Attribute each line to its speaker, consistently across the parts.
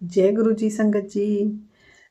Speaker 1: जय गुरु जी। संगत जी,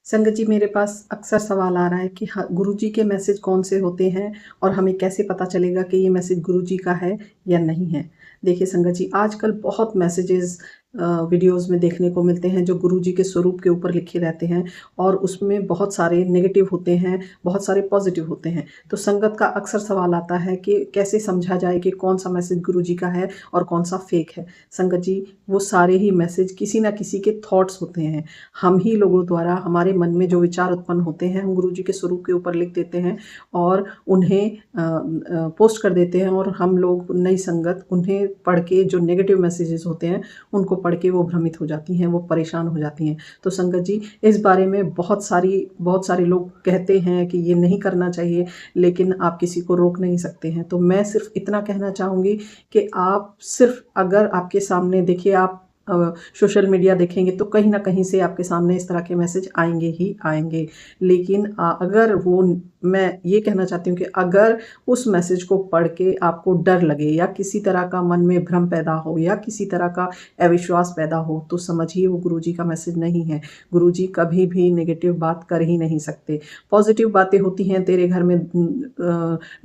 Speaker 1: संगत जी, मेरे पास अक्सर सवाल आ रहा है कि गुरु जी के मैसेज कौन से होते हैं और हमें कैसे पता चलेगा कि ये मैसेज गुरु जी का है या नहीं है। देखिए संगत जी, आजकल बहुत मैसेजेस वीडियोस में देखने को मिलते हैं जो गुरु जी के स्वरूप के ऊपर लिखे रहते हैं और उसमें बहुत सारे नेगेटिव होते हैं, बहुत सारे पॉजिटिव होते हैं। तो संगत का अक्सर सवाल आता है कि कैसे समझा जाए कि कौन सा मैसेज गुरु जी का है और कौन सा फेक है। संगत जी, वो सारे ही मैसेज किसी ना किसी के थॉट्स होते हैं। हम ही लोगों द्वारा हमारे मन में जो विचार उत्पन्न होते हैं हम गुरु जी के स्वरूप के ऊपर लिख देते हैं और उन्हें पोस्ट कर देते हैं, और हम लोग नई संगत उन्हें पढ़ के जो नेगेटिव मैसेजेस होते हैं उनको पढ़ के वो भ्रमित हो जाती हैं, वो परेशान हो जाती हैं। तो संगत जी, इस बारे में बहुत सारे लोग कहते हैं कि ये नहीं करना चाहिए, लेकिन आप किसी को रोक नहीं सकते हैं। तो मैं सिर्फ इतना कहना चाहूँगी कि आप सिर्फ, अगर आपके सामने, देखिए आप सोशल मीडिया देखेंगे तो कहीं ना कहीं से आपके सामने इस तरह के मैसेज आएंगे ही आएंगे। लेकिन अगर वो, मैं ये कहना चाहती हूँ कि अगर उस मैसेज को पढ़ के आपको डर लगे या किसी तरह का मन में भ्रम पैदा हो या किसी तरह का अविश्वास पैदा हो, तो समझिए वो गुरुजी का मैसेज नहीं है। गुरुजी कभी भी नेगेटिव बात कर ही नहीं सकते। पॉजिटिव बातें होती हैं, तेरे घर में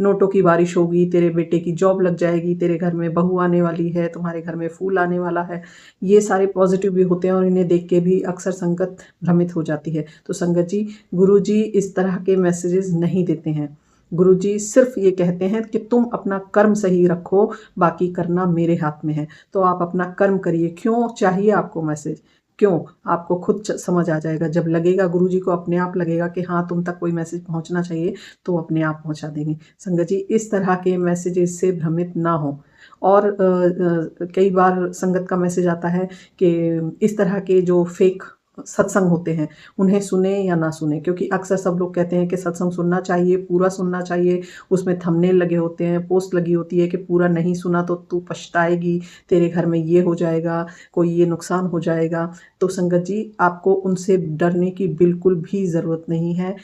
Speaker 1: नोटों की बारिश होगी, तेरे बेटे की जॉब लग जाएगी, तेरे घर में बहू आने वाली है, तुम्हारे घर में फूल आने वाला है। ये सारे पॉजिटिव भी होते हैं और इन्हें देख के भी अक्सर संगत भ्रमित हो जाती है। तो संगत जी, गुरुजी इस तरह के मैसेजेस नहीं देते हैं। गुरुजी सिर्फ ये कहते हैं कि तुम अपना कर्म सही रखो, बाकी करना मेरे हाथ में है। तो आप अपना कर्म करिए। क्यों चाहिए आपको मैसेज? क्यों? आपको खुद समझ आ जाएगा। जब लगेगा, गुरुजी को अपने आप लगेगा कि हाँ, तुम तक कोई मैसेज पहुंचना चाहिए, तो अपने आप पहुंचा देंगे। संगत जी, इस तरह के मैसेजेस से भ्रमित ना हो। और कई बार संगत का मैसेज आता है कि इस तरह के जो फेक सत्संग होते हैं उन्हें सुने या ना सुने, क्योंकि अक्सर सब लोग कहते हैं कि सत्संग सुनना चाहिए, पूरा सुनना चाहिए। उसमें थंबनेल लगे होते हैं, पोस्ट लगी होती है कि पूरा नहीं सुना तो तू पछताएगी, तेरे घर में ये हो जाएगा, कोई ये नुकसान हो जाएगा। तो संगत जी, आपको उनसे डरने की बिल्कुल भी ज़रूरत नहीं है।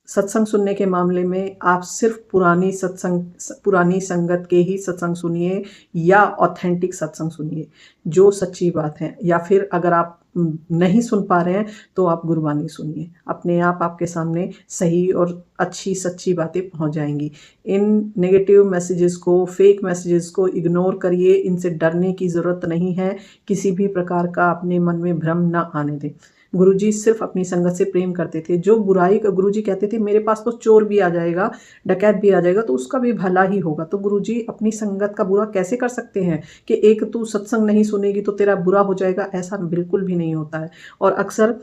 Speaker 1: सत्संग सुनने के मामले में आप सिर्फ पुरानी संगत के ही सत्संग सुनिए या ऑथेंटिक सत्संग सुनिए जो सच्ची बात है। या फिर अगर आप नहीं सुन पा रहे हैं तो आप गुरबानी सुनिए। अपने आप आपके सामने सही और अच्छी सच्ची बातें पहुंच जाएंगी। इन नेगेटिव मैसेजेस को, फेक मैसेजेस को इग्नोर करिए। इनसे डरने की ज़रूरत नहीं है। किसी भी प्रकार का अपने मन में भ्रम ना आने दें। गुरुजी सिर्फ अपनी संगत से प्रेम करते थे। जो बुराई का, गुरुजी कहते थे मेरे पास तो चोर भी आ जाएगा, डकैत भी आ जाएगा, तो उसका भी भला ही होगा। तो गुरुजी अपनी संगत का बुरा कैसे कर सकते हैं कि एक तू सत्संग नहीं सुनेगी तो तेरा बुरा हो जाएगा? ऐसा बिल्कुल भी नहीं होता है। और अक्सर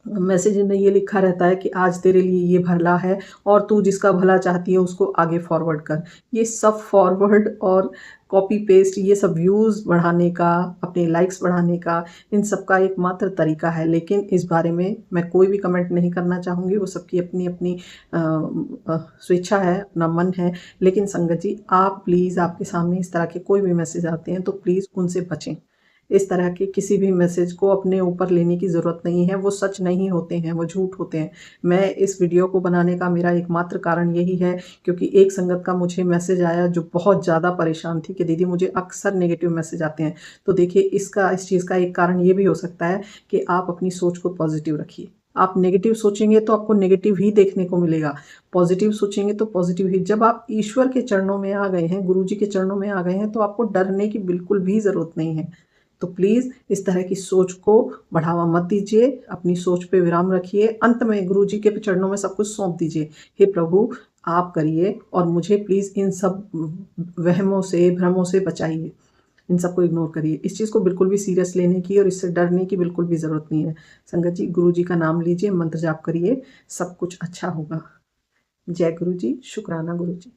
Speaker 1: मैसेज में ये लिखा रहता है कि आज तेरे लिए ये भला है और तू जिसका भला चाहती है उसको आगे फॉरवर्ड कर। ये सब फॉरवर्ड और कॉपी पेस्ट, ये सब व्यूज़ बढ़ाने का, अपने लाइक्स बढ़ाने का, इन सब का एकमात्र तरीका है। लेकिन इस बारे में मैं कोई भी कमेंट नहीं करना चाहूँगी। वो सबकी अपनी अपनी स्वेच्छा है, अपना मन है। लेकिन संगत जी, आप प्लीज़, आपके सामने इस तरह के कोई भी मैसेज आते हैं तो प्लीज़ उनसे बचें। इस तरह के किसी भी मैसेज को अपने ऊपर लेने की ज़रूरत नहीं है। वो सच नहीं होते हैं, वो झूठ होते हैं। मैं इस वीडियो को बनाने का मेरा एकमात्र कारण यही है क्योंकि एक संगत का मुझे मैसेज आया जो बहुत ज़्यादा परेशान थी कि दीदी मुझे अक्सर नेगेटिव मैसेज आते हैं। तो देखिए, इस चीज़ का एक कारण ये भी हो सकता है कि आप अपनी सोच को पॉजिटिव रखिए। आप नेगेटिव सोचेंगे तो आपको नेगेटिव ही देखने को मिलेगा। पॉजिटिव सोचेंगे तो पॉजिटिव ही। जब आप ईश्वर के चरणों में आ गए हैं, गुरु जी के चरणों में आ गए हैं, तो आपको डरने की बिल्कुल भी ज़रूरत नहीं है। तो प्लीज़ इस तरह की सोच को बढ़ावा मत दीजिए। अपनी सोच पे विराम रखिए। अंत में गुरु जी के चरणों में सब कुछ सौंप दीजिए। हे प्रभु, आप करिए और मुझे प्लीज़ इन सब वहमों से, भ्रमों से बचाइए। इन सबको इग्नोर करिए। इस चीज़ को बिल्कुल भी सीरियस लेने की और इससे डरने की बिल्कुल भी ज़रूरत नहीं है। संगत जी, गुरु जी का नाम लीजिए, मंत्र जाप करिए, सब कुछ अच्छा होगा। जय गुरु जी। शुक्राना गुरु जी।